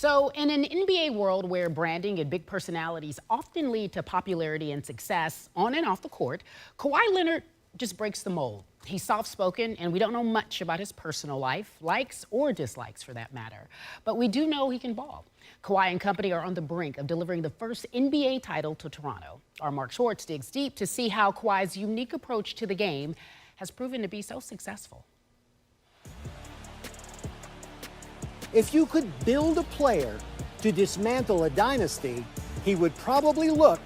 So in an NBA world where branding and big personalities often lead to popularity and success on and off the court, Kawhi Leonard just breaks the mold. He's soft-spoken, and we don't know much about his personal life, likes or dislikes for that matter. But we do know he can ball. Kawhi and company are on the brink of delivering the first NBA title to Toronto. Our Mark Schwartz digs deep to see how Kawhi's unique approach to the game has proven to be so successful. If you could build a player to dismantle a dynasty, he would probably look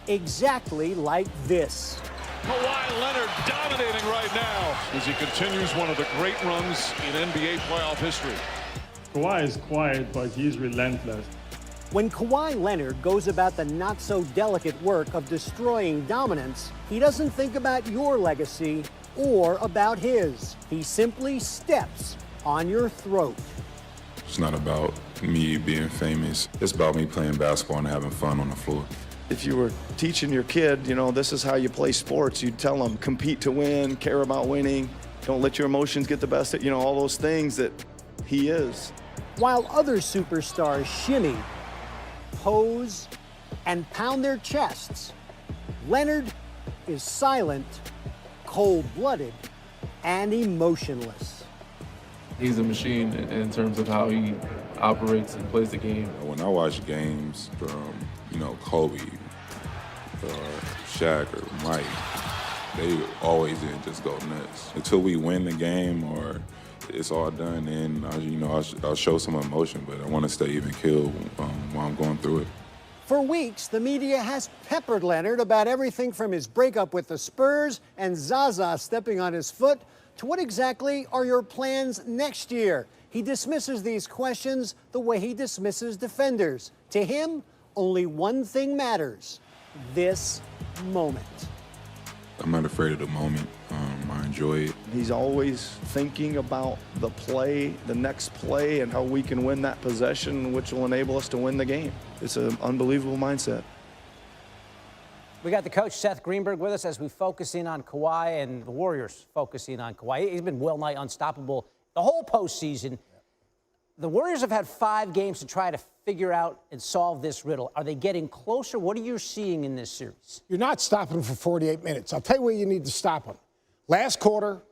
exactly like this. Kawhi Leonard dominating right now as he continues one of the great runs in NBA playoff history. Kawhi is quiet, but he's relentless. When Kawhi Leonard goes about the not-so-delicate work of destroying dominance, he doesn't think about your legacy or about his. He simply steps on your throat. It's not about me being famous. It's about me playing basketball and having fun on the floor. If you were teaching your kid, this is how you play sports, you'd tell them, compete to win, care about winning, don't let your emotions get the best of, all those things that he is. While other superstars shimmy, pose, and pound their chests, Leonard is silent, cold-blooded, and emotionless. He's a machine in terms of how he operates and plays the game. When I watch games from, Kobe or Shaq or Mike, they always didn't just go nuts. Until we win the game or it's all done, and I'll show some emotion, but I want to stay even keeled while I'm going through it. For weeks, the media has peppered Leonard about everything from his breakup with the Spurs and Zaza stepping on his foot to what exactly are your plans next year. He dismisses these questions the way he dismisses defenders. To him, only one thing matters: this moment. I'm not afraid of the moment. I enjoy it. He's always thinking about the play, the next play, and how we can win that possession, which will enable us to win the game. It's an unbelievable mindset. We got the coach, Seth Greenberg, with us as we focus in on Kawhi and the Warriors focusing on Kawhi. He's been well-nigh unstoppable the whole postseason. The Warriors have had 5 games to try to figure out and solve this riddle. Are they getting closer? What are you seeing in this series? You're not stopping him for 48 minutes. I'll tell you where you need to stop him. Last quarter,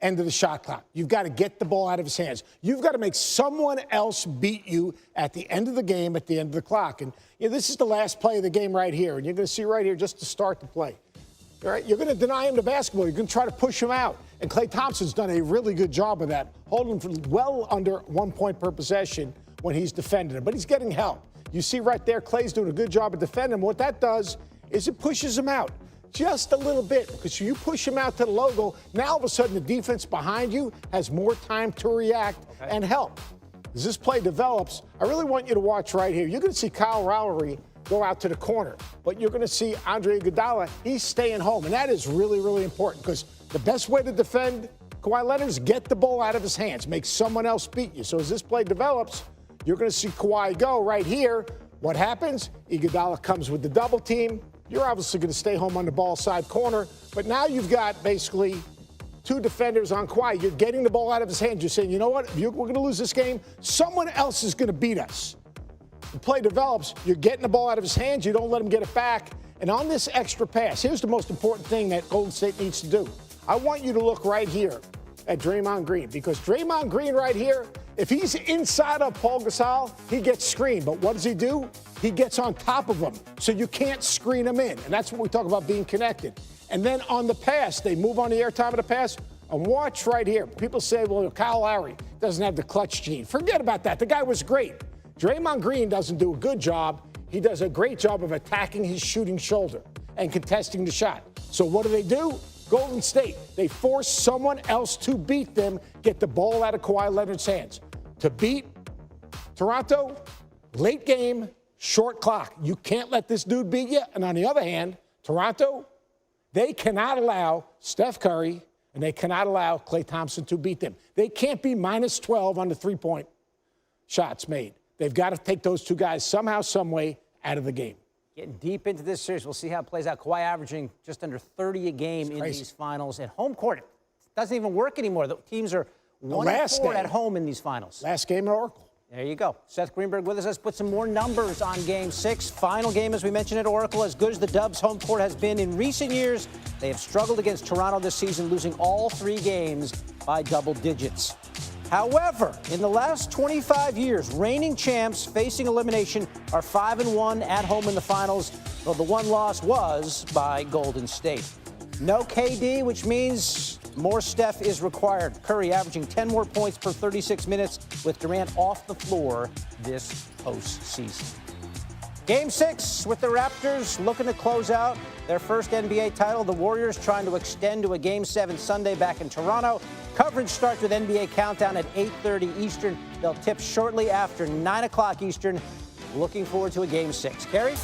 end of the shot clock. You've got to get the ball out of his hands. You've got to make someone else beat you at the end of the game, at the end of the clock. And this is the last play of the game right here. And you're going to see right here just to start the play. All right? You're going to deny him the basketball. You're going to try to push him out. And Klay Thompson's done a really good job of that, holding him for well under 1 point per possession when he's defending him. But he's getting help. You see right there, Klay's doing a good job of defending him. What that does is it pushes him out just a little bit, because you push him out to the logo, now all of a sudden the defense behind you has more time to react and help. As this play develops, I really want you to watch right here. You're going to see Kyle Lowry go out to the corner, but you're going to see Andre Iguodala, he's staying home, and that is really, really important, because the best way to defend Kawhi Leonard is get the ball out of his hands, make someone else beat you. So as this play develops, you're going to see Kawhi go right here. What happens? Iguodala comes with the double team. You're obviously going to stay home on the ball side corner, but now you've got basically 2 defenders on Kawhi. You're getting the ball out of his hands. You're saying, you know what? We're going to lose this game. Someone else is going to beat us. The play develops. You're getting the ball out of his hands. You don't let him get it back. And on this extra pass, here's the most important thing that Golden State needs to do. I want you to look right here at Draymond Green, because Draymond Green right here, if he's inside of Paul Gasol, he gets screened. But what does he do? He gets on top of him, so you can't screen him in. And that's what we talk about being connected. And then on the pass, they move on the airtime of the pass. And watch right here. People say, well, Kyle Lowry doesn't have the clutch gene. Forget about that. The guy was great. Draymond Green doesn't do a good job. He does a great job of attacking his shooting shoulder and contesting the shot. So what do? Golden State, they force someone else to beat them, get the ball out of Kawhi Leonard's hands. To beat Toronto, late game, short clock. You can't let this dude beat you. And on the other hand, Toronto, they cannot allow Steph Curry and they cannot allow Klay Thompson to beat them. They can't be minus 12 on the 3-point shots made. They've got to take those 2 guys somehow, some way out of the game. Getting deep into this series. We'll see how it plays out. Kawhi averaging just under 30 a game in these finals. At home court, it doesn't even work anymore. The teams are 1-4 at home in these finals. Last game at Oracle. There you go. Seth Greenberg with us. Let's put some more numbers on Game 6. Final game, as we mentioned at Oracle. As good as the Dubs' home court has been in recent years, they have struggled against Toronto this season, losing all 3 games by double digits. However, in the last 25 years, reigning champs facing elimination are 5-1 at home in the finals, though the one loss was by Golden State. No KD, which means more Steph is required. Curry averaging 10 more points per 36 minutes with Durant off the floor this postseason. Game 6 with the Raptors looking to close out their first NBA title. The Warriors trying to extend to a Game 7 Sunday back in Toronto. Coverage starts with NBA Countdown at 8:30 Eastern. They'll tip shortly after 9 o'clock Eastern. Looking forward to a Game 6. Kerry?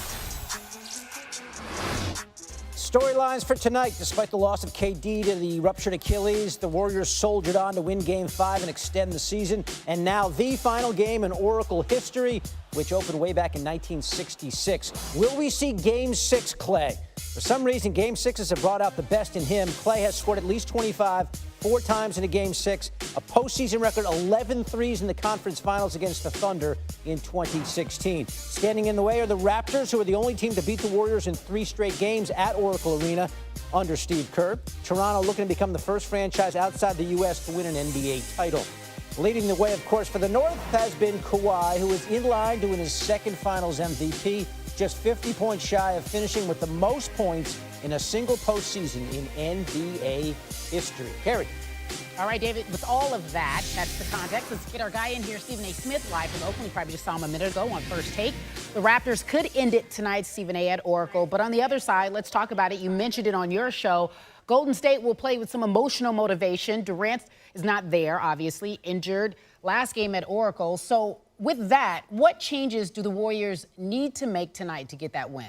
Storylines for tonight. Despite the loss of KD to the ruptured Achilles, the Warriors soldiered on to win Game 5 and extend the season. And now the final game in Oracle history, which opened way back in 1966. Will we see Game 6, Clay? For some reason, Game 6s have brought out the best in him. Clay has scored at least 25, 4 times in a Game 6, a postseason record 11 threes in the conference finals against the Thunder in 2016. Standing in the way are the Raptors, who are the only team to beat the Warriors in 3 straight games at Oracle Arena under Steve Kerr. Toronto looking to become the first franchise outside the U.S. to win an NBA title. Leading the way, of course, for the North has been Kawhi, who is in line to win his second Finals MVP, just 50 points shy of finishing with the most points in a single postseason in NBA history. Kerry. All right, David, with all of that, that's the context. Let's get our guy in here, Stephen A. Smith, live from Oakland. You probably just saw him a minute ago on First Take. The Raptors could end it tonight, Stephen A., at Oracle. But on the other side, let's talk about it. You mentioned it on your show. Golden State will play with some emotional motivation. Durant is not there, obviously, injured last game at Oracle. So with that, what changes do the Warriors need to make tonight to get that win?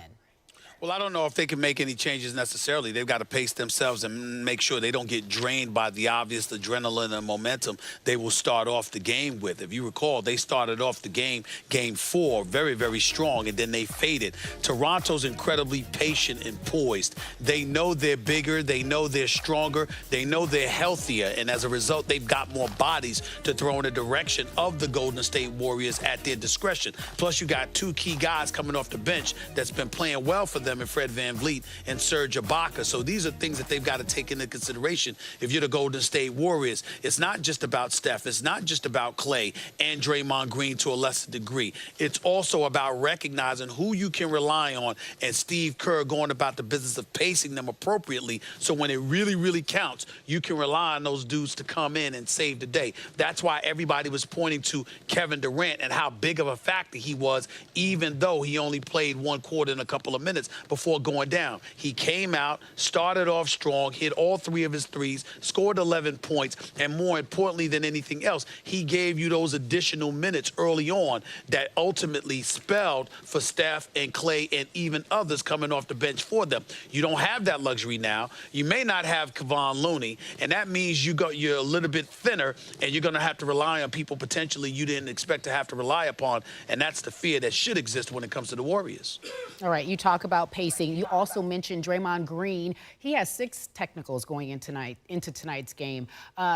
Well, I don't know if they can make any changes necessarily. They've got to pace themselves and make sure they don't get drained by the obvious adrenaline and momentum they will start off the game with. If you recall, they started off the game 4, very, very strong, and then they faded. Toronto's incredibly patient and poised. They know they're bigger. They know they're stronger. They know they're healthier, and as a result, they've got more bodies to throw in the direction of the Golden State Warriors at their discretion. Plus, you got 2 key guys coming off the bench that's been playing well for them in Fred VanVleet and Serge Ibaka. So these are things that they've got to take into consideration if you're the Golden State Warriors. It's not just about Steph. It's not just about Clay and Draymond Green to a lesser degree. It's also about recognizing who you can rely on, and Steve Kerr going about the business of pacing them appropriately so when it really, really counts, you can rely on those dudes to come in and save the day. That's why everybody was pointing to Kevin Durant and how big of a factor he was, even though he only played 1 quarter and a couple of minutes before going down. He came out, started off strong, hit all 3 of his threes, scored 11 points, and more importantly than anything else, he gave you those additional minutes early on that ultimately spelled for Steph and Clay and even others coming off the bench for them. You don't have that luxury now. You may not have Kevon Looney, and that means you're a little bit thinner, and you're going to have to rely on people potentially you didn't expect to have to rely upon, and that's the fear that should exist when it comes to the Warriors. All right, you talk about pacing. You also mentioned Draymond Green. He has 6 technicals going into tonight's game.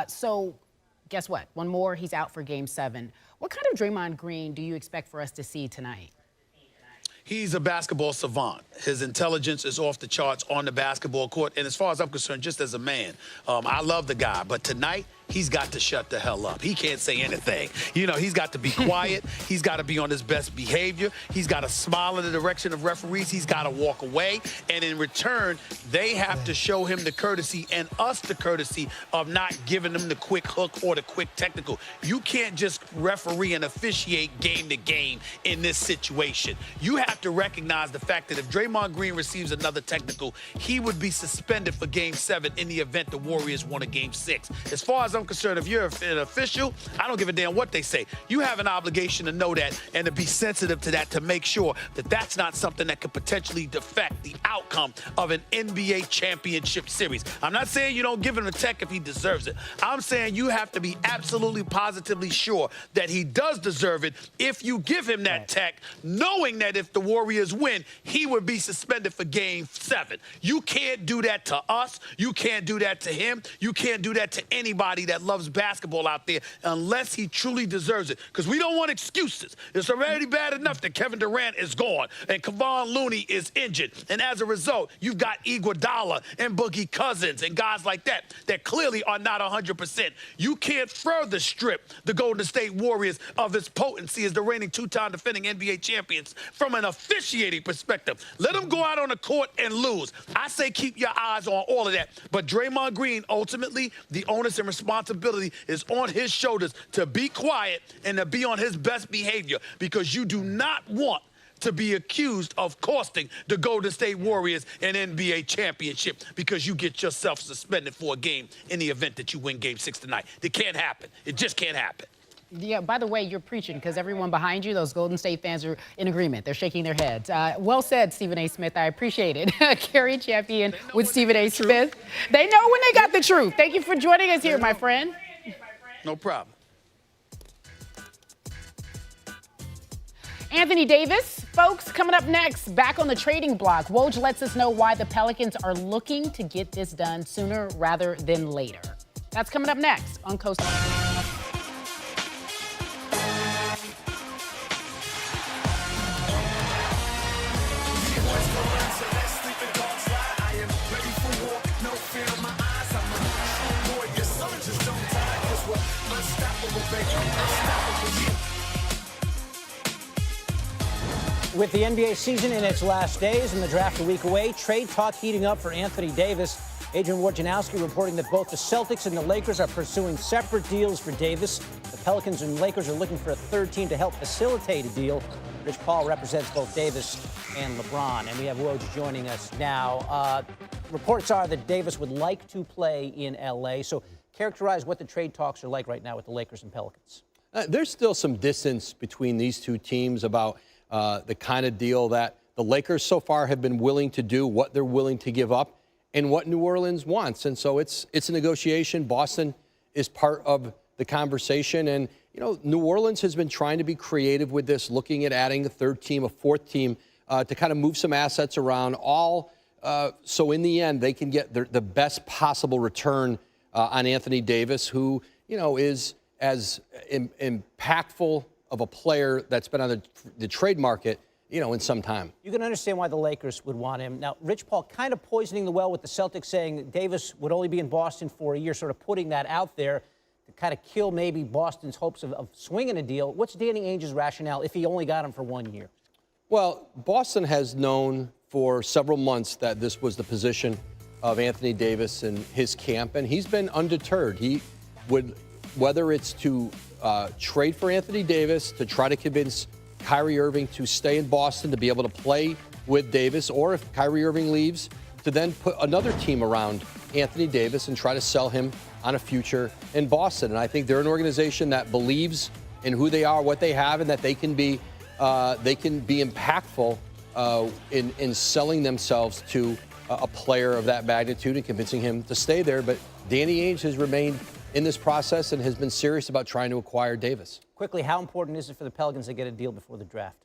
So guess what? One more, he's out for Game 7. What kind of Draymond Green do you expect for us to see tonight? He's a basketball savant. His intelligence is off the charts on the basketball court. And as far as I'm concerned, just as a man, I love the guy. But tonight, he's got to shut the hell up. He can't say anything. You know, he's got to be quiet. He's got to be on his best behavior. He's got to smile in the direction of referees. He's got to walk away. And in return, they have to show him the courtesy and us the courtesy of not giving them the quick hook or the quick technical. You can't just referee and officiate game to game in this situation. You have to recognize the fact that if Draymond Green receives another technical, he would be suspended for Game 7 in the event the Warriors won a Game 6. As far as I'm concerned, if you're an official, I don't give a damn what they say. You have an obligation to know that and to be sensitive to that, to make sure that that's not something that could potentially affect the outcome of an NBA championship series. I'm not saying you don't give him a tech if he deserves it. I'm saying you have to be absolutely positively sure that he does deserve it if you give him that tech, knowing that if the Warriors win, he would be suspended for Game 7. You can't do that to us. You can't do that to him. You can't do that to anybody anybody that loves basketball out there unless he truly deserves it. Because we don't want excuses. It's already bad enough that Kevin Durant is gone and Kevon Looney is injured. And as a result, you've got Iguodala and Boogie Cousins and guys like that clearly are not 100%. You can't further strip the Golden State Warriors of its potency as the reigning two-time defending NBA champions from an officiating perspective. Let them go out on the court and lose. I say keep your eyes on all of that. But Draymond Green, ultimately, the onus and responsibility is on his shoulders to be quiet and to be on his best behavior, because you do not want to be accused of costing the Golden State Warriors an NBA championship because you get yourself suspended for a game in the event that you win Game 6 tonight. It can't happen. It just can't happen. Yeah, by the way, you're preaching, because everyone behind you, those Golden State fans, are in agreement. They're shaking their heads. Well said, Stephen A. Smith. I appreciate it. Kerry Champion with Stephen A. Smith. They know when they got the truth. Thank you for joining us here, my friend. No problem. Anthony Davis, folks, coming up next, back on the trading block. Woj lets us know why the Pelicans are looking to get this done sooner rather than later. That's coming up next on Coast. With the NBA season in its last days and the draft a week away, trade talk heating up for Anthony Davis. Adrian Wojnarowski reporting that both the Celtics and the Lakers are pursuing separate deals for Davis. The Pelicans and Lakers are looking for a third team to help facilitate a deal. Rich Paul represents both Davis and LeBron. And we have Woj joining us now. Reports are that Davis would like to play in L.A. So characterize what the trade talks are like right now with the Lakers and Pelicans. There's still some distance between these two teams about the kind of deal that the Lakers so far have been willing to do, what they're willing to give up, and what New Orleans wants. And so it's a negotiation. Boston is part of the conversation. And, you know, New Orleans has been trying to be creative with this, looking at adding a third team, a fourth team, to kind of move some assets around, all so in the end they can get the best possible return on Anthony Davis, who, you know, is as impactful of a player that's been on the trade market, you know, in some time. You can understand why the Lakers would want him. Now, Rich Paul kind of poisoning the well with the Celtics, saying Davis would only be in Boston for a year, sort of putting that out there to kind of kill maybe Boston's hopes of swinging a deal. What's Danny Ainge's rationale if he only got him for 1 year? Well, Boston has known for several months that this was the position of Anthony Davis in his camp, and he's been undeterred. He would, whether it's to trade for Anthony Davis to try to convince Kyrie Irving to stay in Boston to be able to play with Davis, or if Kyrie Irving leaves, to then put another team around Anthony Davis and try to sell him on a future in Boston. And I think they're an organization that believes in who they are, what they have, and that they can be impactful in selling themselves to a player of that magnitude and convincing him to stay there. But Danny Ainge has remained in this process and has been serious about trying to acquire Davis. Quickly, how important is it for the Pelicans to get a deal before the draft?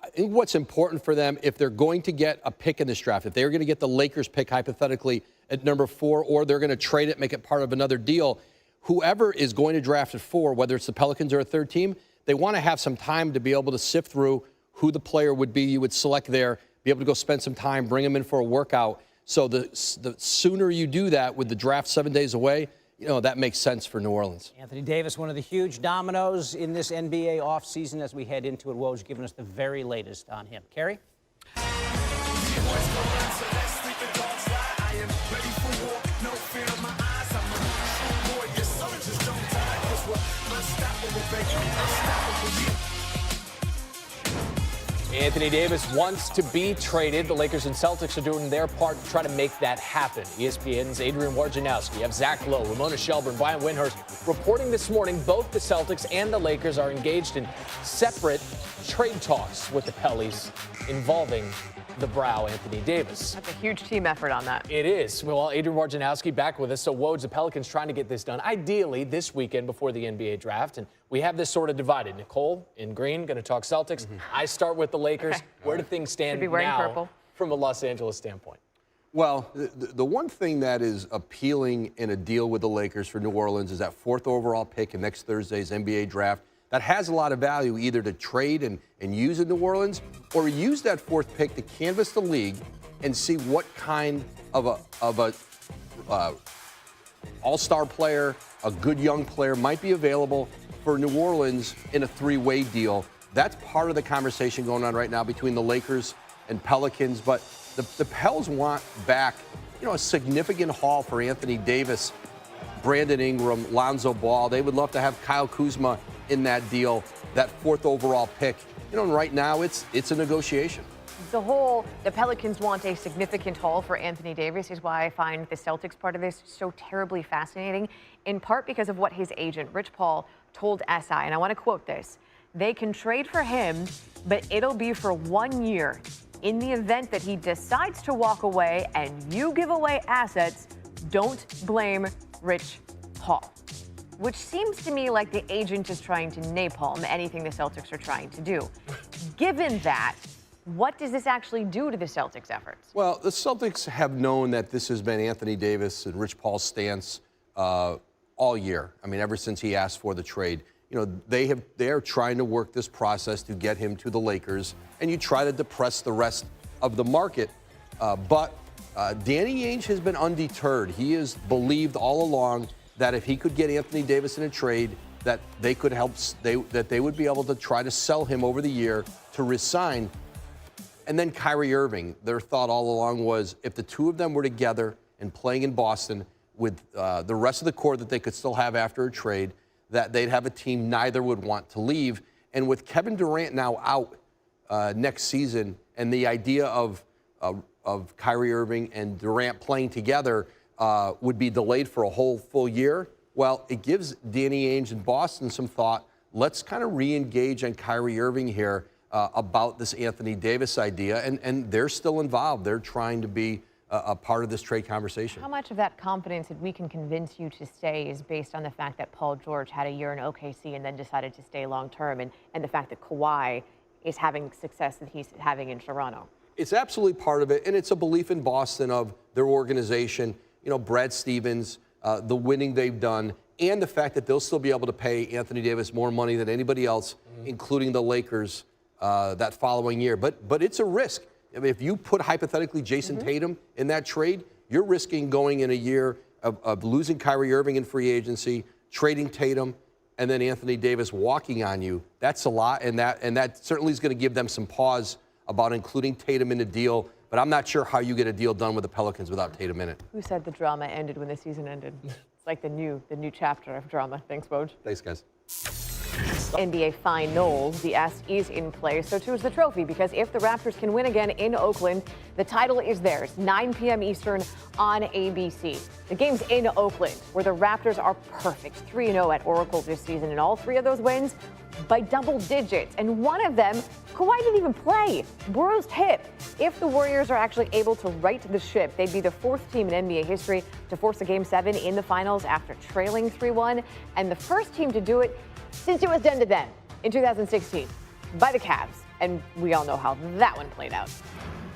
I think what's important for them, if they're going to get a pick in this draft, if they're going to get the Lakers pick hypothetically at number 4, or they're going to trade it, make it part of another deal, whoever is going to draft at 4, whether it's the Pelicans or a third team, they want to have some time to be able to sift through who the player would be you would select there, be able to go spend some time, bring them in for a workout. So the sooner you do that with the draft 7 days away, you know, that makes sense for New Orleans. Anthony Davis, one of the huge dominoes in this NBA offseason as we head into it. Woj giving us the very latest on him. Kerry? Anthony Davis wants to be traded. The Lakers and Celtics are doing their part to try to make that happen. ESPN's Adrian Wojnarowski, you have Zach Lowe, Ramona Shelburne, Brian Windhorst reporting this morning both the Celtics and the Lakers are engaged in separate trade talks with the Pellies involving the Brow, Anthony Davis. That's a huge team effort on that. It is. Well, Adrian Wojnarowski back with us. So, Woj, the Pelicans trying to get this done, ideally this weekend before the NBA draft. And we have this sort of divided. Nicole in green, going to talk Celtics. I start with the Lakers. Okay. Where do things stand Should be wearing now purple. from a Los Angeles standpoint? Well, the one thing that is appealing in a deal with the Lakers for New Orleans is that 4th overall pick in next Thursday's NBA draft that has a lot of value either to trade and use in New Orleans or use that 4th pick to canvass the league and see what kind of a all-star player, a good young player might be available for New Orleans in a 3-way deal. That's part of the conversation going on right now between the Lakers and Pelicans, but the Pels want back, a significant haul for Anthony Davis, Brandon Ingram, Lonzo Ball. They would love to have Kyle Kuzma in that deal, that 4th overall pick. And right now it's a negotiation. The Pelicans want a significant haul for Anthony Davis is why I find the Celtics part of this so terribly fascinating, in part because of what his agent, Rich Paul, told SI. And I want to quote this. They can trade for him, but it'll be for 1 year. In the event that he decides to walk away and you give away assets, don't blame Rich Paul. Which seems to me like the agent is trying to napalm anything the Celtics are trying to do. Given that, what does this actually do to the Celtics' efforts? Well, the Celtics have known that this has been Anthony Davis and Rich Paul's stance all year. I mean, ever since he asked for the trade. They are trying to work this process to get him to the Lakers, and you try to depress the rest of the market. But Danny Ainge has been undeterred. He has believed all along that if he could get Anthony Davis in a trade, that they could help. That they would be able to try to sell him over the year to resign. And then Kyrie Irving, their thought all along was if the two of them were together and playing in Boston with the rest of the core that they could still have after a trade, that they'd have a team neither would want to leave. And with Kevin Durant now out next season, and the idea of Kyrie Irving and Durant playing together would be delayed for a whole full year, well, it gives Danny Ainge and Boston some thought. Let's kind of re-engage on Kyrie Irving here about this Anthony Davis idea, and they're still involved. They're trying to be a part of this trade conversation. How much of that confidence that we can convince you to stay is based on the fact that Paul George had a year in OKC and then decided to stay long term, and the fact that Kawhi is having success that he's having in Toronto? It's absolutely part of it, and it's a belief in Boston of their organization, Brad Stevens, the winning they've done, and the fact that they'll still be able to pay Anthony Davis more money than anybody else, including the Lakers, that following year. But it's a risk. I mean, if you put hypothetically Jason Tatum in that trade, you're risking going in a year of losing Kyrie Irving in free agency, trading Tatum, and then Anthony Davis walking on you. That's a lot, and that certainly is going to give them some pause about including Tatum in the deal. But I'm not sure how you get a deal done with the Pelicans without Tatum in it. Who said the drama ended when the season ended? It's like the new chapter of drama. Thanks, Woj. Thanks, guys. NBA Finals, the S is in play, so too is the trophy, because if the Raptors can win again in Oakland, the title is theirs, 9 p.m. Eastern on ABC. The game's in Oakland, where the Raptors are perfect, 3-0 at Oracle this season, and all 3 of those wins by double digits. And one of them, Kawhi didn't even play, bruised hip. If the Warriors are actually able to right the ship, they'd be the 4th team in NBA history to force a Game 7 in the finals after trailing 3-1, and the first team to do it since it was done to them in 2016 by the Cavs. And we all know how that one played out.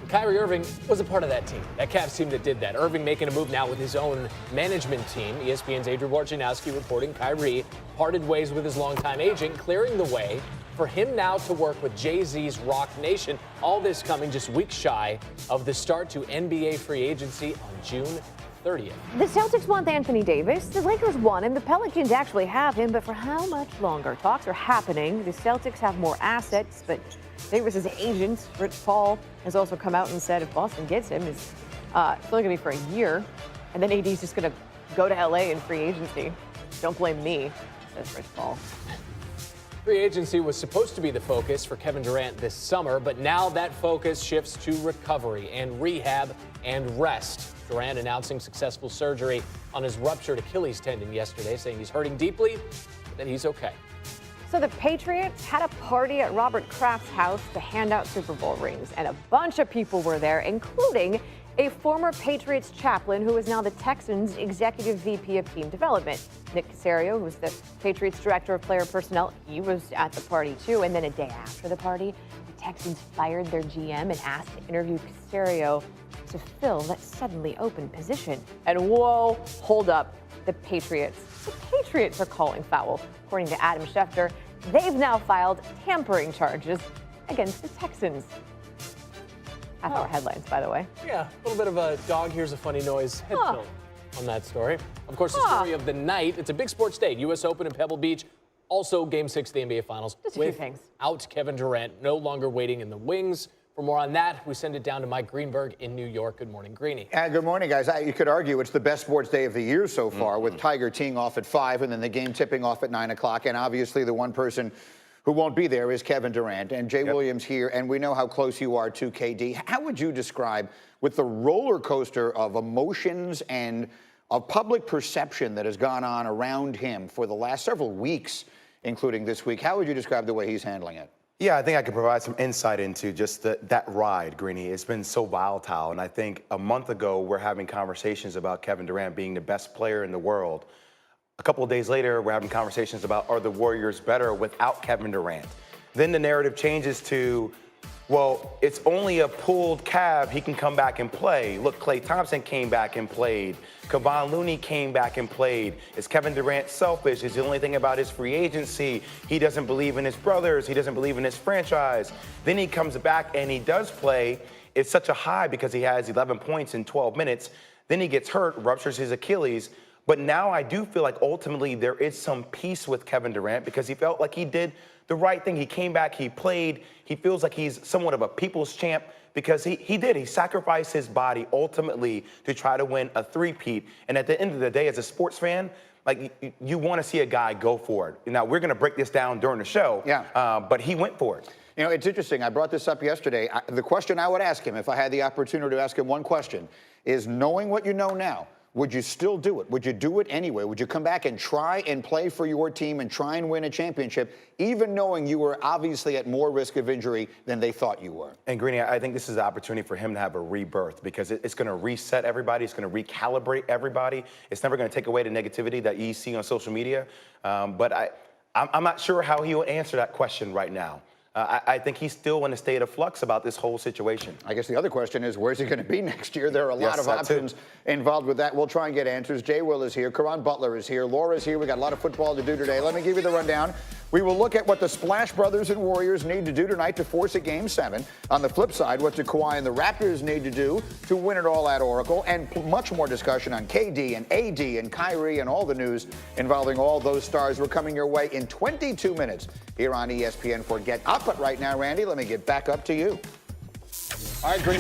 Kyrie Irving was a part of that team, that Cavs team that did that. Irving making a move now with his own management team. ESPN's Adrian Wojnarowski reporting Kyrie parted ways with his longtime agent, clearing the way for him now to work with Jay-Z's Rock Nation. All this coming just weeks shy of the start to NBA free agency on June 30th. The Celtics want Anthony Davis. The Lakers want him. The Pelicans actually have him, but for how much longer? Talks are happening. The Celtics have more assets, but Davis's agent, Rich Paul, has also come out and said if Boston gets him, it's only going to be for a year, and then AD's just going to go to LA in free agency. Don't blame me, says Rich Paul. Free agency was supposed to be the focus for Kevin Durant this summer, but now that focus shifts to recovery and rehab and rest. Durant announcing successful surgery on his ruptured Achilles tendon yesterday, saying he's hurting deeply, but that he's okay. So the Patriots had a party at Robert Kraft's house to hand out Super Bowl rings, and a bunch of people were there, including a former Patriots chaplain who is now the Texans' executive VP of team development. Nick Caserio, who's the Patriots director of player personnel, he was at the party too. And then a day after the party, the Texans fired their GM and asked to interview Caserio to fill that suddenly open position. And whoa, hold up. The Patriots are calling foul. According to Adam Schefter, they've now filed tampering charges against the Texans. Half-hour headlines, by the way. Yeah, a little bit of a dog hears a funny noise head tilt on that story. Of course, the story of the night, it's a big sports day. U.S. Open in Pebble Beach. Also, Game 6 of the NBA Finals. Just a few things. Without Kevin Durant, no longer waiting in the wings. For more on that, we send it down to Mike Greenberg in New York. Good morning, Greeny. Good morning, guys. You could argue it's the best sports day of the year so far, with Tiger teeing off at 5 and then the game tipping off at 9 o'clock. And obviously the one person who won't be there is Kevin Durant. And Jay Williams here, and we know how close you are to KD. How would you describe, with the roller coaster of emotions and of public perception that has gone on around him for the last several weeks, including this week, how would you describe the way he's handling it? Yeah, I think I could provide some insight into just that ride, Greeny. It's been so volatile, and I think a month ago we're having conversations about Kevin Durant being the best player in the world. A couple of days later, we're having conversations about, are the Warriors better without Kevin Durant? Then the narrative changes to, well, it's only a pulled calf, he can come back and play. Look, Klay Thompson came back and played. Kevon Looney came back and played. Is Kevin Durant selfish? Is the only thing about his free agency? He doesn't believe in his brothers. He doesn't believe in his franchise. Then he comes back and he does play. It's such a high because he has 11 points in 12 minutes. Then he gets hurt, ruptures his Achilles. But now I do feel like ultimately there is some peace with Kevin Durant because he felt like he did the right thing. He came back, he played. He feels like he's somewhat of a people's champ because he did. He sacrificed his body ultimately to try to win a three-peat. And at the end of the day, as a sports fan, like you want to see a guy go for it. Now, we're going to break this down during the show, but he went for it. You know, it's interesting. I brought this up yesterday. The question I would ask him, if I had the opportunity to ask him one question, is knowing what you know now, would you still do it? Would you do it anyway? Would you come back and try and play for your team and try and win a championship, even knowing you were obviously at more risk of injury than they thought you were? And Greeny, I think this is an opportunity for him to have a rebirth because it's going to reset everybody. It's going to recalibrate everybody. It's never going to take away the negativity that you see on social media. But I'm not sure how he will answer that question right now. I think he's still in a state of flux about this whole situation. I guess the other question is, where's he going to be next year? There are a lot of options involved with that. We'll try and get answers. Jay Will is here. Karan Butler is here. Laura's here. We got a lot of football to do today. Let me give you the rundown. We will look at what the Splash Brothers and Warriors need to do tonight to force a Game 7. On the flip side, what do Kawhi and the Raptors need to do to win it all at Oracle? And much more discussion on KD and AD and Kyrie and all the news involving all those stars. We're coming your way in 22 minutes here on ESPN for Get Up. But right now, Randy, let me get back up to you. All right, Green.